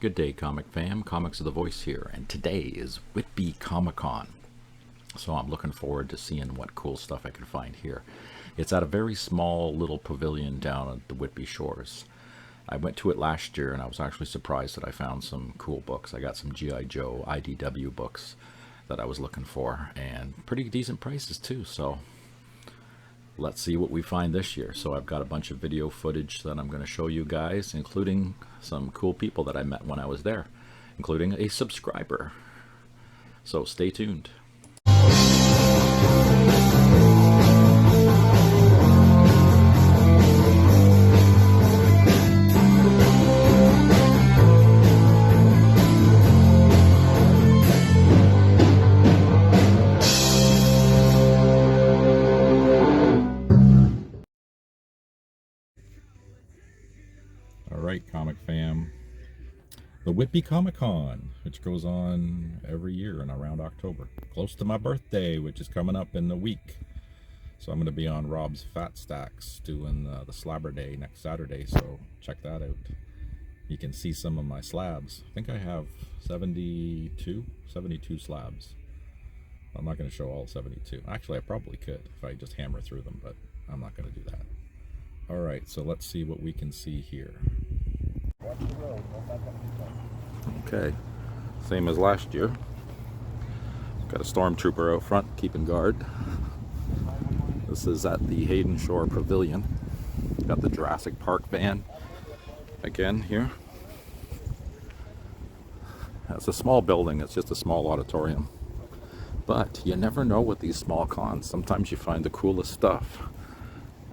Good day, comic fam. Comics of the Voice here, and today is Whitby Comic Con. So I'm looking forward to seeing what cool stuff I can find here. It's at a very small little pavilion down at the Whitby shores. I went to it last year and I was actually surprised that I found some cool books. I got some G.I. Joe IDW books that I was looking for, and pretty decent prices too. So let's see what we find this year. So I've got a bunch of video footage that I'm going to show you guys, including some cool people that I met when I was there, including a subscriber. So stay tuned. Alright, comic fam, the Whitby Comic Con, which goes on every year in around October, close to my birthday, which is coming up in a week. So I'm going to be on Rob's Fat Stacks doing the Slabber Day next Saturday, so check that out. You can see some of my slabs. I think I have 72 slabs. I'm not going to show all 72. Actually, I probably could if I just hammer through them, but I'm not going to do that. Alright, so let's see what we can see here. Okay, same as last year. Got a stormtrooper out front keeping guard. This is at the Hayden Shore Pavilion. Got the Jurassic Park van again here. It's a small building, it's just a small auditorium. But you never know with these small cons. Sometimes you find the coolest stuff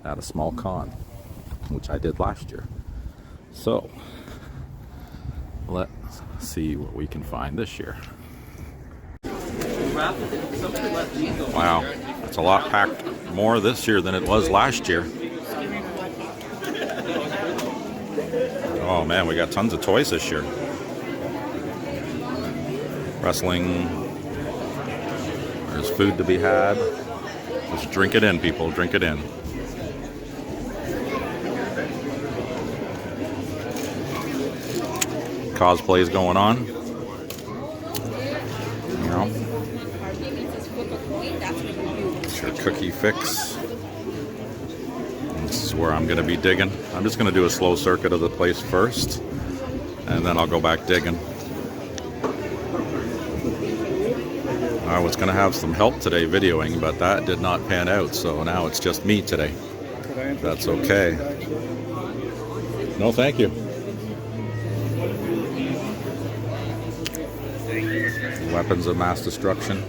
at a small con, which I did last year. So let's see what we can find this year. Wow, it's a lot packed more this year than it was last year. Oh man, we got tons of toys this year. Wrestling. There's food to be had. Just drink it in, people, drink it in. Cosplays going on. You know, it's your cookie fix. And this is where I'm going to be digging. I'm just going to do a slow circuit of the place first, and then I'll go back digging. I was going to have some help today videoing, but that did not pan out, so now it's just me today. That's okay. No, thank you. Weapons of mass destruction.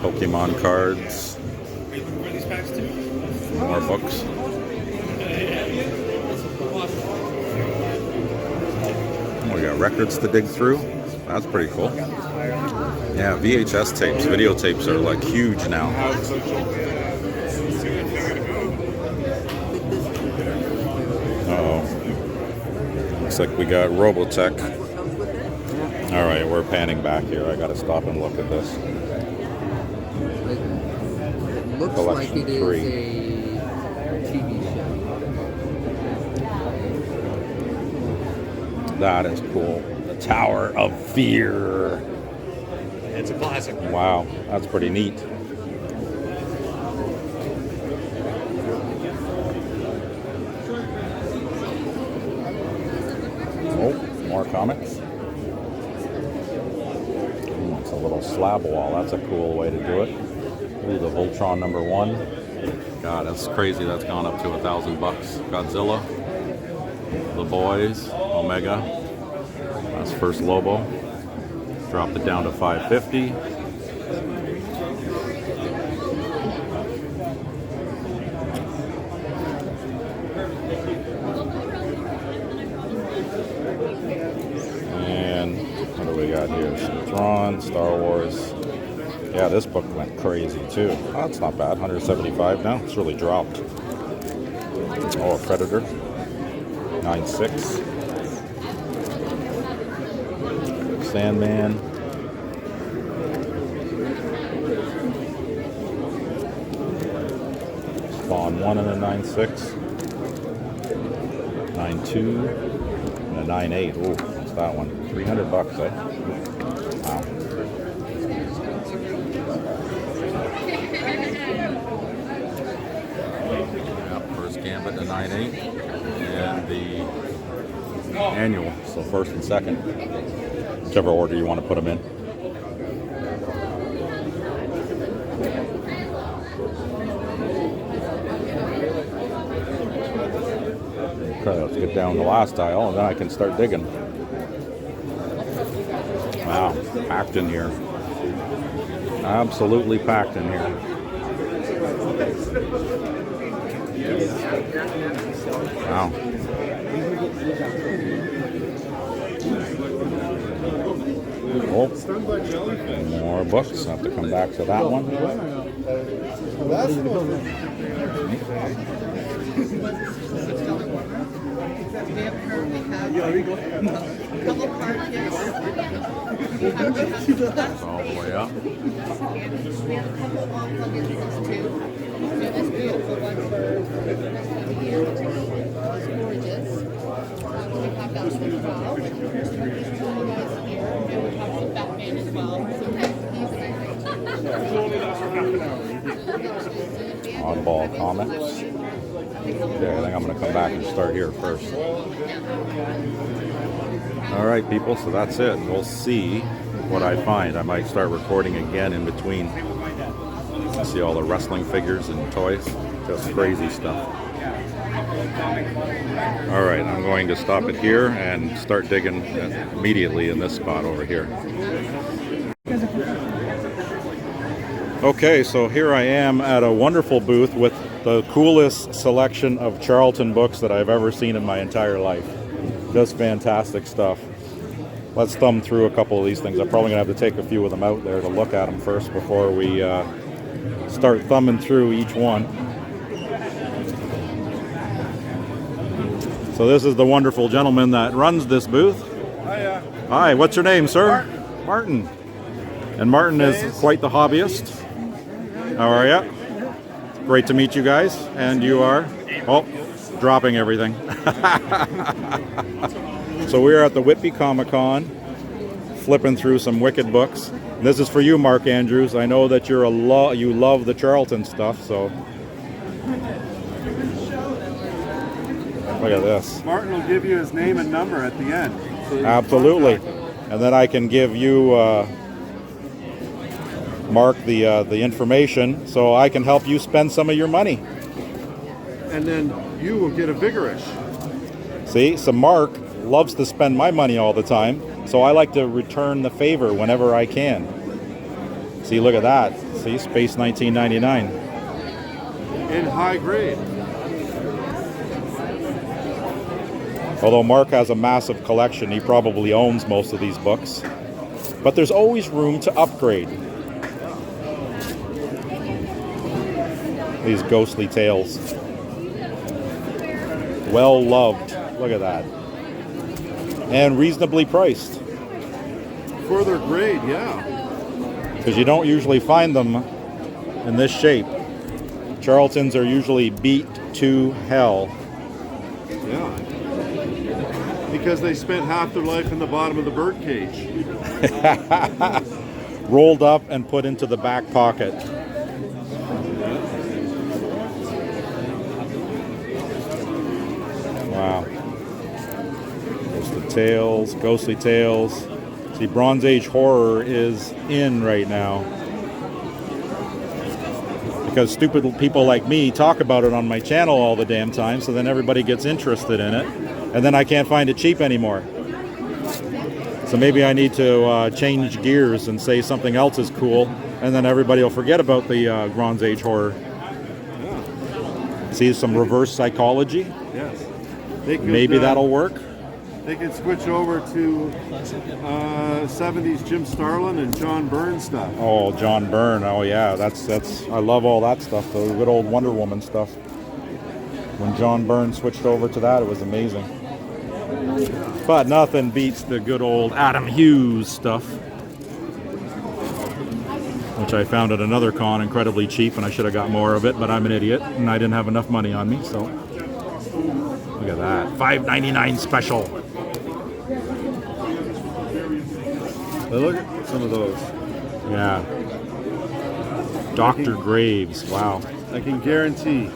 Pokemon cards. More books. Oh, we got records to dig through. That's pretty cool. Yeah, VHS tapes, videotapes are like huge now. Uh-oh. Looks like we got Robotech. Alright, we're panning back here. I gotta stop and look at this. It looks Collection like it is 3. a TV show. That is cool. The Tower of Fear. It's a classic. Wow, that's pretty neat. Oh, more comics. It's a little slab wall. That's a cool way to do it. Ooh, the Voltron #1. God, that's crazy. That's gone up to $1,000 bucks. Godzilla. The Boys. Omega. That's first Lobo. Dropped it down to $550. And what do we got here? Tron, Star Wars. Yeah, this book went crazy too. Oh, that's not bad. 175 now. It's really dropped. Oh, a Predator. 9.6. Sandman. Spawn 1 and a 9.6. 9.2. And a 9.8. Ooh, what's that one? $300, eh? Wow. Yeah, first Gambit, the 9.8, and the annual. So first and second, whichever order you want to put them in. Okay, let's get down the last aisle and then I can start digging. Wow, packed in here. Absolutely packed in here. Wow. Oh, more books. I have to come back to that one. That's all the way up. We have a couple of long plugins too. We have this beautiful one for storages. We have that one as well. There's two guys here, and we have some Batman as well. Oddball Comics. Okay, I think I'm going to come back and start here first. All right, people, so that's it. We'll see what I find. I might start recording again in between. See all the wrestling figures and toys. Just crazy stuff. All right, I'm going to stop it here and start digging immediately in this spot over here. Okay, so here I am at a wonderful booth with the coolest selection of Charlton books that I've ever seen in my entire life. Just fantastic stuff. Let's thumb through a couple of these things. I'm probably going to have to take a few of them out there to look at them first before we start thumbing through each one. So this is the wonderful gentleman that runs this booth. Hiya. Hi, what's your name, sir? Martin. And Martin is quite the hobbyist. How are you? Great to meet you guys. And you are? Oh, dropping everything. So we're at the Whitby Comic Con, flipping through some wicked books. And this is for you, Mark Andrews. I know that you're you love the Charlton stuff, so look at this. Martin will give you his name and number at the end. So Absolutely. And then I can give you, Mark, the information so I can help you spend some of your money. And then you will get a vigorish. See, so Mark loves to spend my money all the time, so I like to return the favor whenever I can. See, look at that. See, Space 1999. In high grade. Although Mark has a massive collection, he probably owns most of these books. But there's always room to upgrade. These ghostly tales. Well loved. Look at that. And reasonably priced. For their grade, yeah. Because you don't usually find them in this shape. Charltons are usually beat to hell. Yeah. Because they spent half their life in the bottom of the birdcage. Rolled up and put into the back pocket. Wow. There's the tales, ghostly tales. See, Bronze Age horror is in right now. Because stupid people like me talk about it on my channel all the damn time, so then everybody gets interested in it. And then I can't find it cheap anymore. So maybe I need to change gears and say something else is cool, and then everybody will forget about the Bronze Age horror. Yeah. See, some reverse psychology. Yes. They could, Maybe that'll work. They could switch over to 70s Jim Starlin and John Byrne stuff. Oh, John Byrne. Oh yeah, that's I love all that stuff. The good old Wonder Woman stuff. When John Byrne switched over to that, it was amazing. But nothing beats the good old Adam Hughes stuff, which I found at another con incredibly cheap, and I should have got more of it, but I'm an idiot, and I didn't have enough money on me, so look at that. $5.99 special. But look at some of those. Yeah. Dr. Graves. Wow. I can guarantee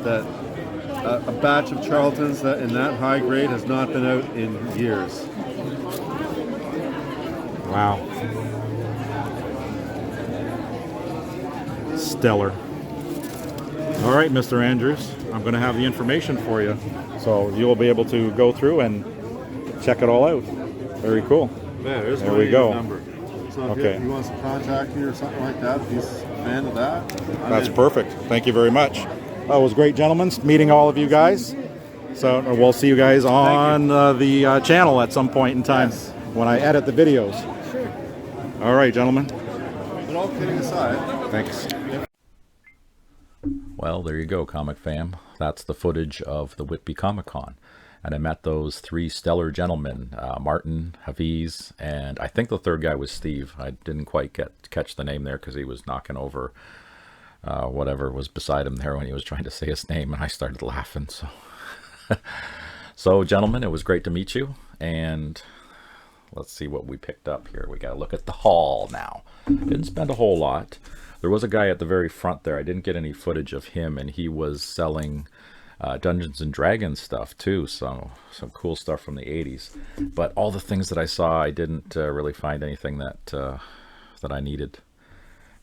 that a batch of Charltons that in that high grade has not been out in years. Wow. Stellar. All right, Mr. Andrews, I'm going to have the information for you, so you'll be able to go through and check it all out. Very cool. Yeah, there's There we go. number. So if Okay. he wants to contact me or something like that, if he's a fan of that, That's in. perfect. Thank you very much. It was great, gentlemen, meeting all of you guys. So we'll see you guys on the channel at some point in time when I edit the videos. Sure. All right, gentlemen. But all kidding aside, Thanks. Well, there you go, comic fam. That's the footage of the Whitby Comic Con. And I met those three stellar gentlemen, Martin, Hafiz, and I think the third guy was Steve. I didn't quite catch the name there because he was knocking over whatever was beside him there when he was trying to say his name, and I started laughing. So gentlemen, it was great to meet you, and let's see what we picked up here. We got to look at the haul now. Didn't spend a whole lot. There was a guy at the very front there. I didn't get any footage of him, and he was selling Dungeons and Dragons stuff too, so some cool stuff from the 80s. But all the things that I saw, I didn't really find anything that I needed.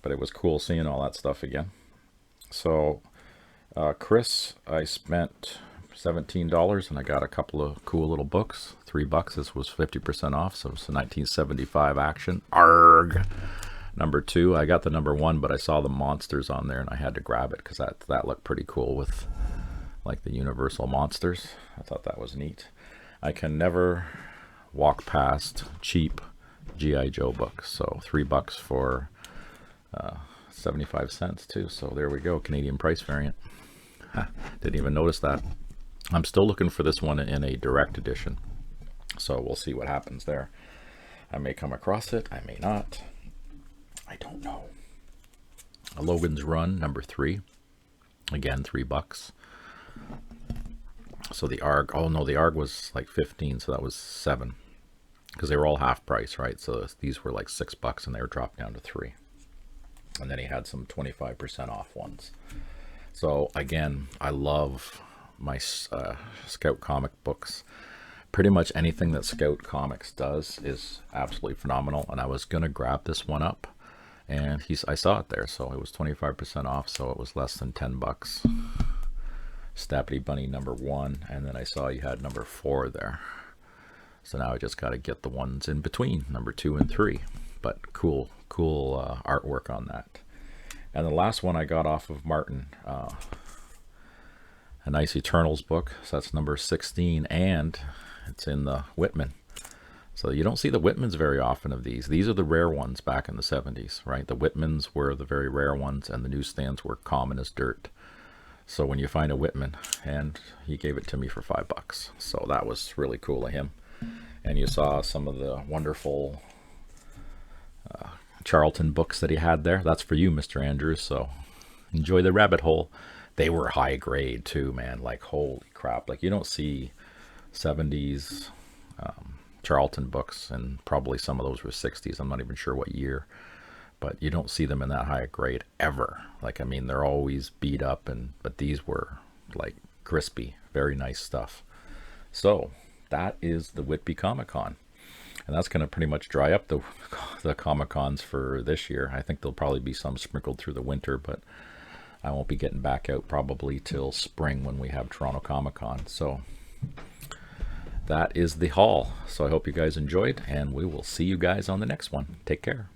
But it was cool seeing all that stuff again. So Chris, I spent $17 and I got a couple of cool little books. $3. This was 50% off, so it's a 1975 action. Arg! Number 2, I got the number 1, but I saw the monsters on there and I had to grab it because that looked pretty cool with like the Universal monsters. I thought that was neat. I can never walk past cheap G.I. Joe books, so $3 for 75 cents too. So there we go, Canadian price variant. Didn't even notice that. I'm still looking for this one in a direct edition, so we'll see what happens there. I may come across it, I may not. I don't know. Logan's Run, number 3. Again, $3. So the ARG, oh no, the ARG was like 15, so that was 7. Because they were all half price, right? So these were like $6 and they were dropped down to 3. And then he had some 25% off ones. So again, I love my Scout comic books. Pretty much anything that Scout Comics does is absolutely phenomenal. And I was going to grab this one up. And I saw it there, so it was 25% off, so it was less than $10. Stappity Bunny number 1, and then I saw you had number 4 there. So now I just got to get the ones in between, number 2 and 3. But cool artwork on that. And the last one I got off of Martin, a nice Eternals book. So that's number 16, and it's in the Whitman. So you don't see the Whitmans very often of these. These are the rare ones back in the 70s, right? The Whitmans were the very rare ones, and the newsstands were common as dirt. So when you find a Whitman, and he gave it to me for $5. So that was really cool of him. And you saw some of the wonderful Charlton books that he had there. That's for you, Mr. Andrews. So enjoy the rabbit hole. They were high grade too, man. Like, holy crap. Like, you don't see 70s Charlton books, and probably some of those were 60s. I'm not even sure what year, but you don't see them in that high grade ever. Like, I mean, they're always beat up, but these were like crispy, very nice stuff. So that is the Whitby Comic Con, and that's going to pretty much dry up the Comic Cons for this year. I think there'll probably be some sprinkled through the winter, but I won't be getting back out probably till spring when we have Toronto Comic Con. So that is the haul. So I hope you guys enjoyed, and we will see you guys on the next one. Take care.